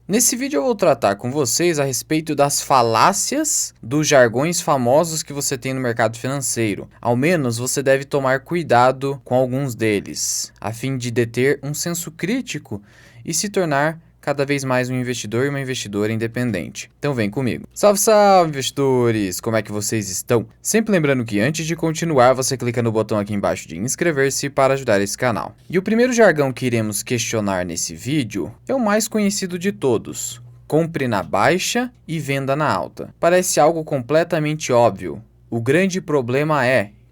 Nesse vídeo eu vou tratar com vocês a respeito das falácias dos jargões famosos que você tem no mercado financeiro. Ao menos você deve tomar cuidado com alguns deles, a fim de deter um senso crítico e se tornar cada vez mais um investidor e uma investidora independente. Então vem comigo. Salve, salve, investidores! Como é que vocês estão? Sempre lembrando que antes de continuar, você clica no botão aqui embaixo de inscrever-se para ajudar esse canal. E o primeiro jargão que iremos questionar nesse vídeo é o mais conhecido de todos. Compre na baixa e venda na alta. Parece algo completamente óbvio. O grande problema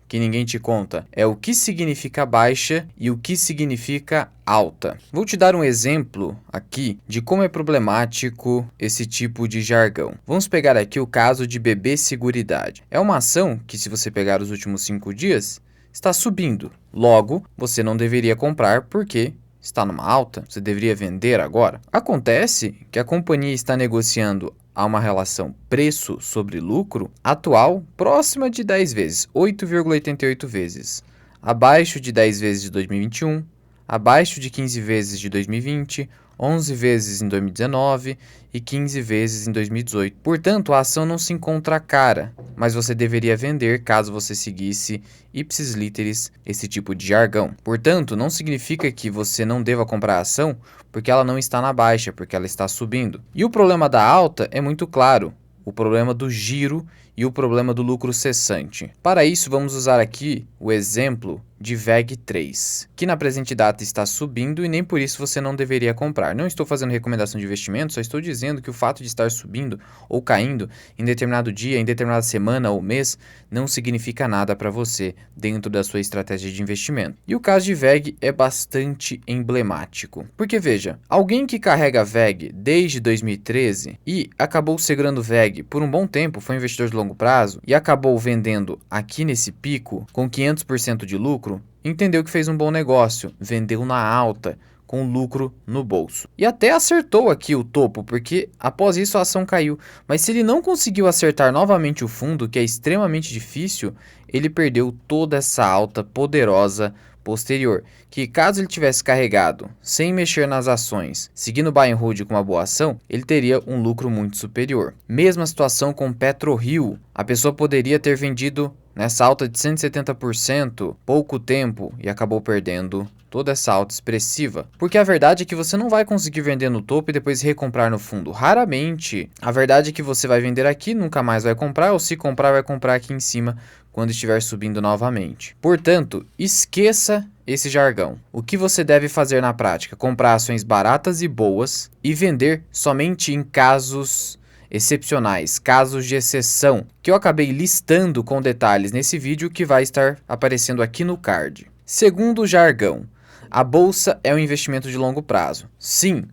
que ninguém te conta, é o que significa baixa e o que significa alta. Vou te dar um exemplo aqui de como é problemático esse tipo de jargão. Vamos pegar aqui o caso de BB Seguridade. É uma ação que, se você pegar os últimos 5 dias, está subindo. Logo, você não deveria comprar porque está numa alta, você deveria vender agora. Acontece que a companhia está negociando a uma relação preço sobre lucro atual próxima de 10 vezes, 8,88 vezes, abaixo de 10 vezes de 2021, abaixo de 15 vezes de 2020, 11 vezes em 2019 e 15 vezes em 2018. Portanto, a ação não se encontra cara, mas você deveria vender caso você seguisse ipsis literis esse tipo de jargão. Portanto, não significa que você não deva comprar a ação porque ela não está na baixa, porque ela está subindo. E o problema da alta é muito claro. O problema do giro e o problema do lucro cessante. Para isso, vamos usar aqui o exemplo de VEG3, que na presente data está subindo e nem por isso você não deveria comprar. Não estou fazendo recomendação de investimento, só estou dizendo que o fato de estar subindo ou caindo em determinado dia, em determinada semana ou mês, não significa nada para você dentro da sua estratégia de investimento. E o caso de VEG é bastante emblemático. Porque veja, alguém que carrega VEG desde 2013 e acabou segurando VEG por um bom tempo, foi um investidor de longo prazo e acabou vendendo aqui nesse pico com 500% de lucro, entendeu que fez um bom negócio, vendeu na alta, com lucro no bolso. E até acertou aqui o topo, porque após isso a ação caiu. Mas se ele não conseguiu acertar novamente o fundo, que é extremamente difícil, ele perdeu toda essa alta poderosa posterior, que caso ele tivesse carregado, sem mexer nas ações, seguindo o buy and hold com uma boa ação, ele teria um lucro muito superior. Mesma situação com PetroRio, a pessoa poderia ter vendido nessa alta de 170%, pouco tempo, e acabou perdendo toda essa alta expressiva. Porque a verdade é que você não vai conseguir vender no topo e depois recomprar no fundo. Raramente. A verdade é que você vai vender aqui, nunca mais vai comprar, ou se comprar, vai comprar aqui em cima quando estiver subindo novamente. Portanto, esqueça esse jargão. O que você deve fazer na prática? Comprar ações baratas e boas e vender somente em casos excepcionais, casos de exceção, que eu acabei listando com detalhes nesse vídeo que vai estar aparecendo aqui no card. Segundo jargão, a bolsa é um investimento de longo prazo. Sim,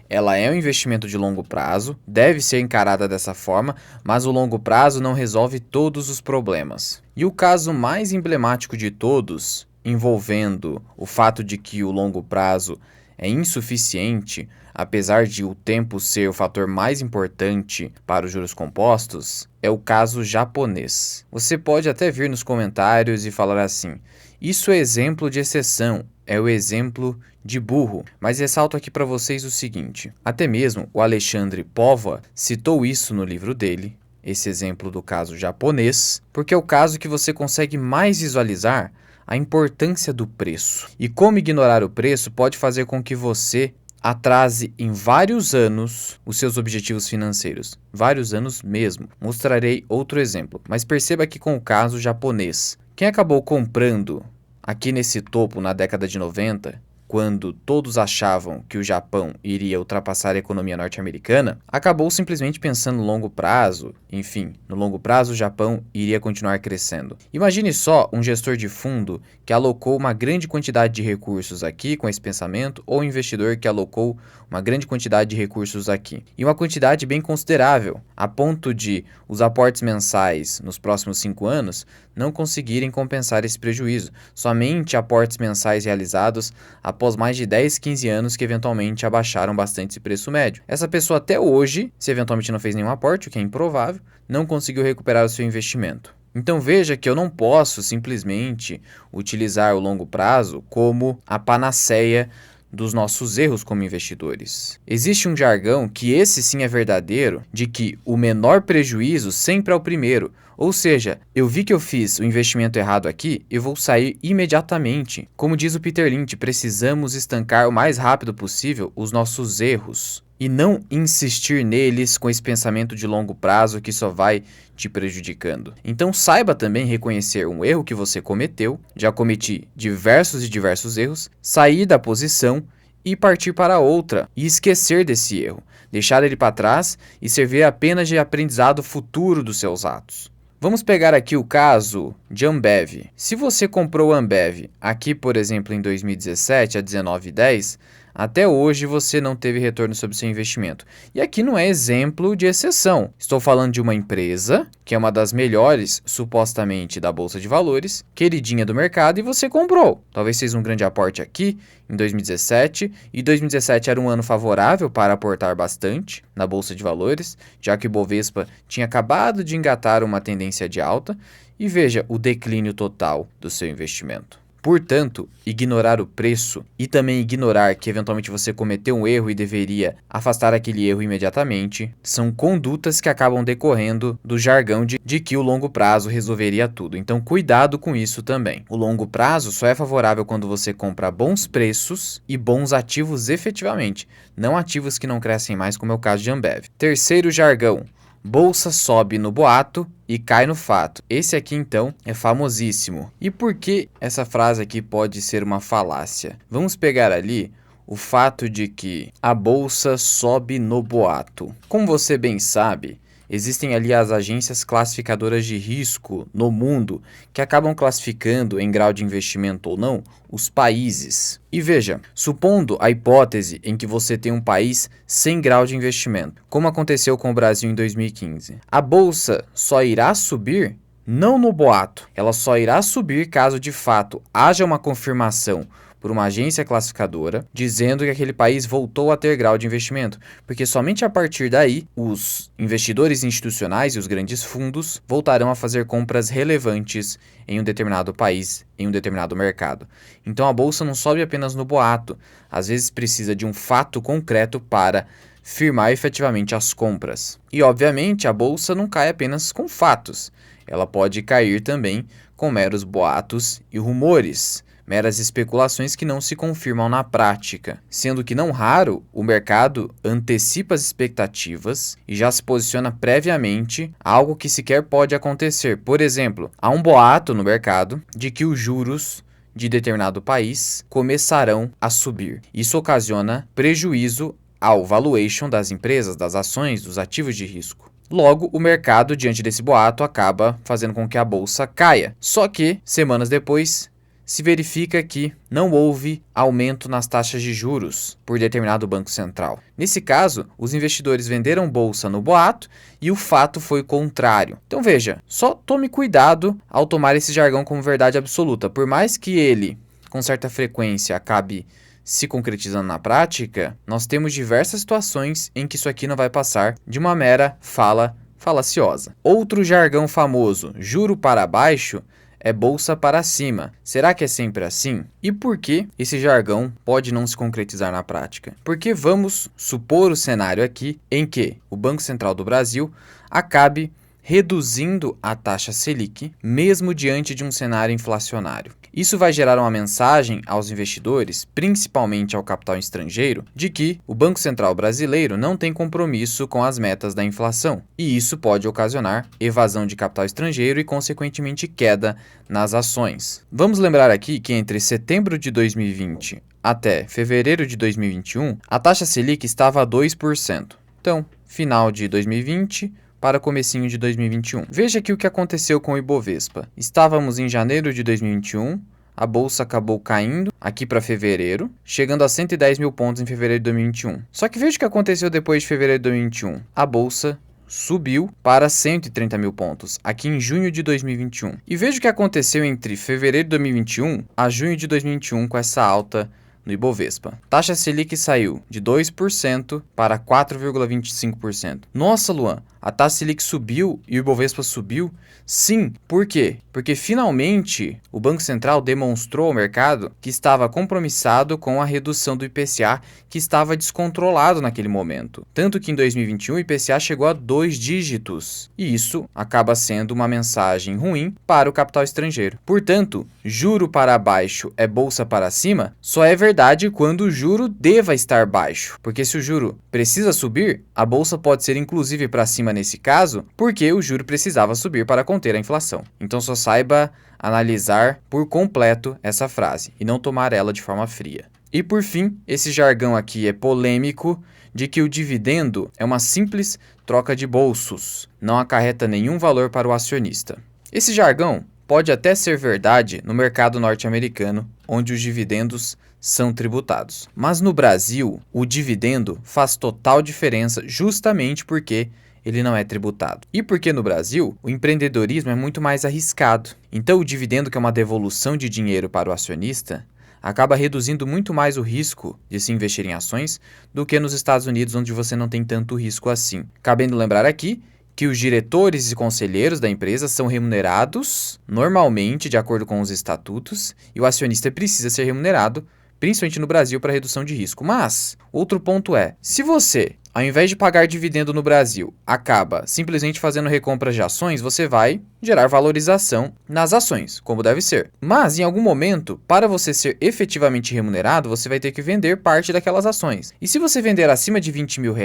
ela é um investimento de longo prazo, deve ser encarada dessa forma, mas o longo prazo não resolve todos os problemas. E o caso mais emblemático de todos, envolvendo o fato de que o longo prazo é insuficiente, apesar de o tempo ser o fator mais importante para os juros compostos, é o caso japonês. Você pode até vir nos comentários e falar assim: isso é exemplo de exceção, é o exemplo de burro. Mas ressalto aqui para vocês o seguinte: até mesmo o Alexandre Póvoa citou isso no livro dele, esse exemplo do caso japonês, porque é o caso que você consegue mais visualizar a importância do preço. E como ignorar o preço pode fazer com que você atrase em vários anos os seus objetivos financeiros. Vários anos mesmo. Mostrarei outro exemplo. Mas perceba que com o caso japonês, quem acabou comprando aqui nesse topo na década de 90, quando todos achavam que o Japão iria ultrapassar a economia norte-americana, acabou simplesmente pensando no longo prazo. Enfim, no longo prazo o Japão iria continuar crescendo. Imagine só um gestor de fundo que alocou uma grande quantidade de recursos aqui com esse pensamento, ou um investidor que alocou uma grande quantidade de recursos aqui. E uma quantidade bem considerável, a ponto de os aportes mensais nos próximos 5 anos não conseguirem compensar esse prejuízo. Somente aportes mensais realizados após mais de 10, 15 anos que eventualmente abaixaram bastante esse preço médio. Essa pessoa até hoje, se eventualmente não fez nenhum aporte, o que é improvável, não conseguiu recuperar o seu investimento. Então veja que eu não posso simplesmente utilizar o longo prazo como a panaceia dos nossos erros como investidores. Existe um jargão que esse sim é verdadeiro, de que o menor prejuízo sempre é o primeiro. Ou seja, eu vi que eu fiz o investimento errado aqui, eu vou sair imediatamente. Como diz o Peter Lynch, precisamos estancar o mais rápido possível os nossos erros e não insistir neles com esse pensamento de longo prazo que só vai te prejudicando. Então saiba também reconhecer um erro que você cometeu. Já cometi diversos erros, sair da posição e partir para outra e esquecer desse erro, deixar ele para trás e servir apenas de aprendizado futuro dos seus atos. Vamos pegar aqui o caso de Ambev. Se você comprou Ambev aqui, por exemplo, em 2017 a 19,10, até hoje você não teve retorno sobre seu investimento. E aqui não é exemplo de exceção. Estou falando de uma empresa que é uma das melhores, supostamente, da Bolsa de Valores, queridinha do mercado, e você comprou. Talvez fez um grande aporte aqui em 2017, e 2017 era um ano favorável para aportar bastante na Bolsa de Valores, já que o Bovespa tinha acabado de engatar uma tendência de alta, e veja o declínio total do seu investimento. Portanto, ignorar o preço e também ignorar que eventualmente você cometeu um erro e deveria afastar aquele erro imediatamente são condutas que acabam decorrendo do jargão de que o longo prazo resolveria tudo. Então, cuidado com isso também. O longo prazo só é favorável quando você compra bons preços e bons ativos efetivamente, não ativos que não crescem mais, como é o caso de Ambev. Terceiro jargão. Bolsa sobe no boato e cai no fato. Esse aqui, então, é famosíssimo. E por que essa frase aqui pode ser uma falácia? Vamos pegar ali o fato de que a bolsa sobe no boato. Como você bem sabe, existem ali as agências classificadoras de risco no mundo que acabam classificando em grau de investimento ou não os países. E veja, supondo a hipótese em que você tem um país sem grau de investimento, como aconteceu com o Brasil em 2015, a bolsa só irá subir? Não no boato, ela só irá subir caso de fato haja uma confirmação por uma agência classificadora, dizendo que aquele país voltou a ter grau de investimento, porque somente a partir daí, os investidores institucionais e os grandes fundos voltarão a fazer compras relevantes em um determinado país, em um determinado mercado. Então a bolsa não sobe apenas no boato, às vezes precisa de um fato concreto para firmar efetivamente as compras. E obviamente a bolsa não cai apenas com fatos, ela pode cair também com meros boatos e rumores, meras especulações que não se confirmam na prática, sendo que não raro o mercado antecipa as expectativas e já se posiciona previamente a algo que sequer pode acontecer. Por exemplo, há um boato no mercado de que os juros de determinado país começarão a subir. Isso ocasiona prejuízo ao valuation das empresas, das ações, dos ativos de risco. Logo, o mercado, diante desse boato, acaba fazendo com que a bolsa caia. Só que, semanas depois, se verifica que não houve aumento nas taxas de juros por determinado banco central. Nesse caso, os investidores venderam bolsa no boato e o fato foi contrário. Então veja, só tome cuidado ao tomar esse jargão como verdade absoluta. Por mais que ele, com certa frequência, acabe se concretizando na prática, nós temos diversas situações em que isso aqui não vai passar de uma mera fala falaciosa. Outro jargão famoso, juro para baixo, é bolsa para cima. Será que é sempre assim? E por que esse jargão pode não se concretizar na prática? Porque vamos supor o cenário aqui em que o Banco Central do Brasil acabe reduzindo a taxa Selic, mesmo diante de um cenário inflacionário. Isso vai gerar uma mensagem aos investidores, principalmente ao capital estrangeiro, de que o Banco Central brasileiro não tem compromisso com as metas da inflação, e isso pode ocasionar evasão de capital estrangeiro e, consequentemente, queda nas ações. Vamos lembrar aqui que entre setembro de 2020 até fevereiro de 2021, a taxa Selic estava a 2%. Então, final de 2020 para comecinho de 2021. Veja aqui o que aconteceu com o Ibovespa. Estávamos em janeiro de 2021, a bolsa acabou caindo aqui para fevereiro, chegando a 110 mil pontos em fevereiro de 2021. Só que veja o que aconteceu depois de fevereiro de 2021. A bolsa subiu para 130 mil pontos, aqui em junho de 2021. E veja o que aconteceu entre fevereiro de 2021 a junho de 2021 com essa alta no Ibovespa. Taxa Selic saiu de 2% para 4,25%. Nossa, Luan, a taxa Selic subiu e o Ibovespa subiu? Sim, por quê? Porque finalmente o Banco Central demonstrou ao mercado que estava compromissado com a redução do IPCA, que estava descontrolado naquele momento. Tanto que em 2021 o IPCA chegou a 2 dígitos. E isso acaba sendo uma mensagem ruim para o capital estrangeiro. Portanto, juro para baixo é bolsa para cima, só é verdade quando o juro deva estar baixo. Porque se o juro precisa subir, a bolsa pode ser inclusive para cima nesse caso, porque o juro precisava subir para conter a inflação. Então só saiba analisar por completo essa frase e não tomar ela de forma fria. E por fim, esse jargão aqui é polêmico de que o dividendo é uma simples troca de bolsos, não acarreta nenhum valor para o acionista. Esse jargão pode até ser verdade no mercado norte-americano, onde os dividendos são tributados. Mas no Brasil, o dividendo faz total diferença justamente porque ele não é tributado. E porque no Brasil, o empreendedorismo é muito mais arriscado. Então o dividendo, que é uma devolução de dinheiro para o acionista, acaba reduzindo muito mais o risco de se investir em ações do que nos Estados Unidos, onde você não tem tanto risco assim. Cabendo lembrar aqui que os diretores e conselheiros da empresa são remunerados normalmente de acordo com os estatutos e o acionista precisa ser remunerado, principalmente no Brasil, para redução de risco. Mas outro ponto é, se você, ao invés de pagar dividendo no Brasil, acaba simplesmente fazendo recompras de ações, você vai gerar valorização nas ações, como deve ser. Mas, em algum momento, para você ser efetivamente remunerado, você vai ter que vender parte daquelas ações. E se você vender acima de R$20 mil,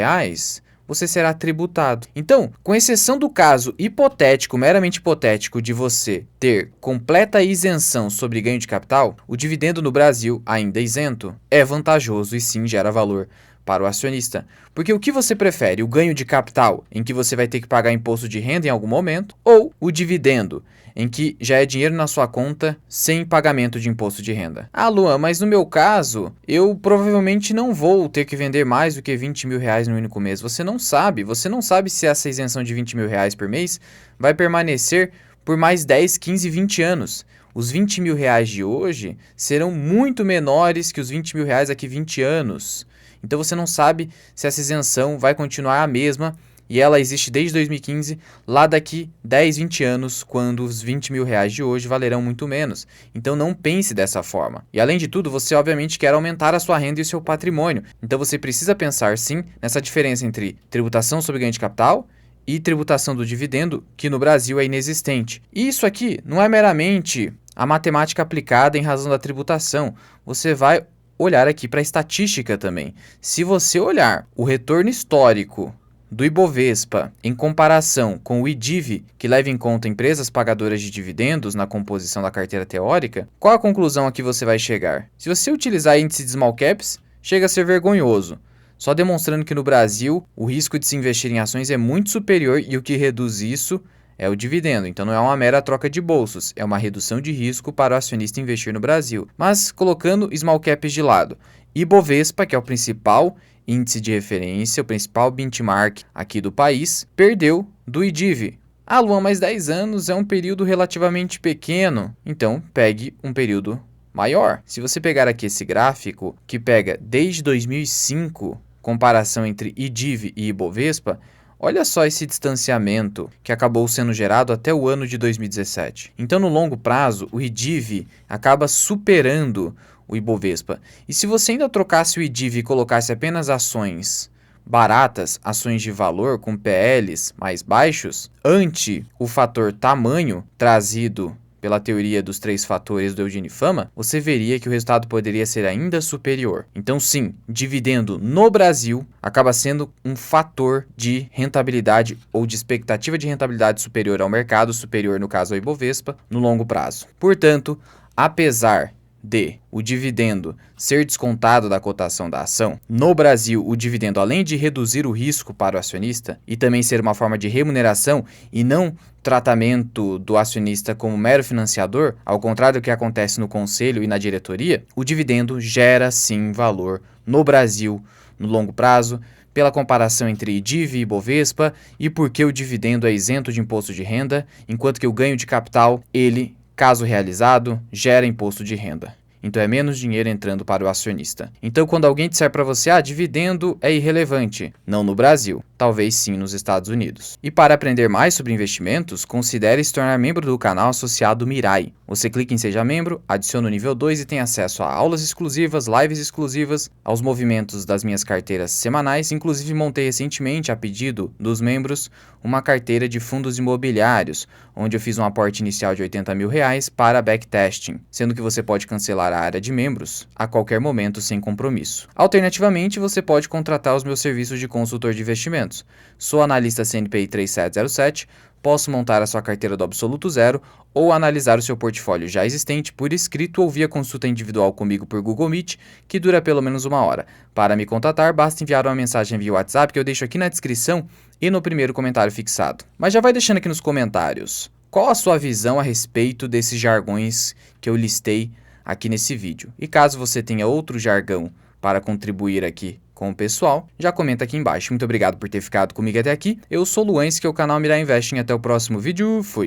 você será tributado. Então, com exceção do caso hipotético, meramente hipotético, de você ter completa isenção sobre ganho de capital, o dividendo no Brasil, ainda isento, é vantajoso e sim gera valor para o acionista. Porque o que você prefere? O ganho de capital, em que você vai ter que pagar imposto de renda em algum momento, ou o dividendo, em que já é dinheiro na sua conta sem pagamento de imposto de renda? Ah, Luan, mas no meu caso, eu provavelmente não vou ter que vender mais do que R$20 mil no único mês. Você não sabe se essa isenção de R$20 mil por mês vai permanecer por mais 10, 15, 20 anos. Os R$20 mil de hoje serão muito menores que os R$20 mil daqui 20 anos. Então você não sabe se essa isenção vai continuar a mesma e ela existe desde 2015, lá daqui 10, 20 anos, quando os R$20 mil de hoje valerão muito menos. Então não pense dessa forma. E além de tudo, você obviamente quer aumentar a sua renda e o seu patrimônio. Então você precisa pensar sim nessa diferença entre tributação sobre ganho de capital e tributação do dividendo, que no Brasil é inexistente. E isso aqui não é meramente a matemática aplicada em razão da tributação. Você vai olhar aqui para a estatística também. Se você olhar o retorno histórico do Ibovespa em comparação com o IDIV, que leva em conta empresas pagadoras de dividendos na composição da carteira teórica, qual a conclusão a que você vai chegar? Se você utilizar índice de small caps, chega a ser vergonhoso, só demonstrando que no Brasil o risco de se investir em ações é muito superior e o que reduz isso é o dividendo. Então não é uma mera troca de bolsos, é uma redução de risco para o acionista investir no Brasil. Mas colocando small caps de lado, Ibovespa, que é o principal índice de referência, o principal benchmark aqui do país, perdeu do IDIV. Ah, Luan, mas 10 anos é um período relativamente pequeno, então pegue um período maior. Se você pegar aqui esse gráfico, que pega desde 2005, comparação entre IDIV e Ibovespa, olha só esse distanciamento que acabou sendo gerado até o ano de 2017. Então, no longo prazo, o IDIV acaba superando o Ibovespa. E se você ainda trocasse o IDIV e colocasse apenas ações baratas, ações de valor com PLs mais baixos, ante o fator tamanho trazido pela teoria dos 3 fatores do Eugênio Fama, você veria que o resultado poderia ser ainda superior. Então sim, dividendo no Brasil acaba sendo um fator de rentabilidade ou de expectativa de rentabilidade superior ao mercado, superior no caso ao Ibovespa, no longo prazo. Portanto, apesar de o dividendo ser descontado da cotação da ação, no Brasil o dividendo, além de reduzir o risco para o acionista e também ser uma forma de remuneração e não tratamento do acionista como mero financiador, ao contrário do que acontece no conselho e na diretoria, o dividendo gera sim valor no Brasil no longo prazo, pela comparação entre IDIV e Ibovespa e porque o dividendo é isento de imposto de renda, enquanto que o ganho de capital, ele, caso realizado, gera imposto de renda. então é menos dinheiro entrando para o acionista. Então quando alguém disser para você, dividendo é irrelevante, não no Brasil, talvez sim nos Estados Unidos. E para aprender mais sobre investimentos, considere se tornar membro do canal associado Mirai. Você clica em Seja Membro, adiciona o nível 2 e tem acesso a aulas exclusivas, lives exclusivas, aos movimentos das minhas carteiras semanais. Inclusive montei recentemente, a pedido dos membros, uma carteira de fundos imobiliários, onde eu fiz um aporte inicial de R$80 mil para backtesting, sendo que você pode cancelar a área de membros a qualquer momento sem compromisso. Alternativamente, você pode contratar os meus serviços de consultor de investimentos. Sou analista CNPI 3707, posso montar a sua carteira do absoluto zero ou analisar o seu portfólio já existente por escrito ou via consulta individual comigo por Google Meet, que dura pelo menos 1 hora. Para me contatar, basta enviar uma mensagem via WhatsApp que eu deixo aqui na descrição e no primeiro comentário fixado. Mas já vai deixando aqui nos comentários, qual a sua visão a respeito desses jargões que eu listei aqui nesse vídeo? E caso você tenha outro jargão para contribuir aqui com o pessoal, já comenta aqui embaixo. Muito obrigado por ter ficado comigo até aqui. Eu sou o Luan, esse que é o canal Mirai Investing. Até o próximo vídeo. Fui!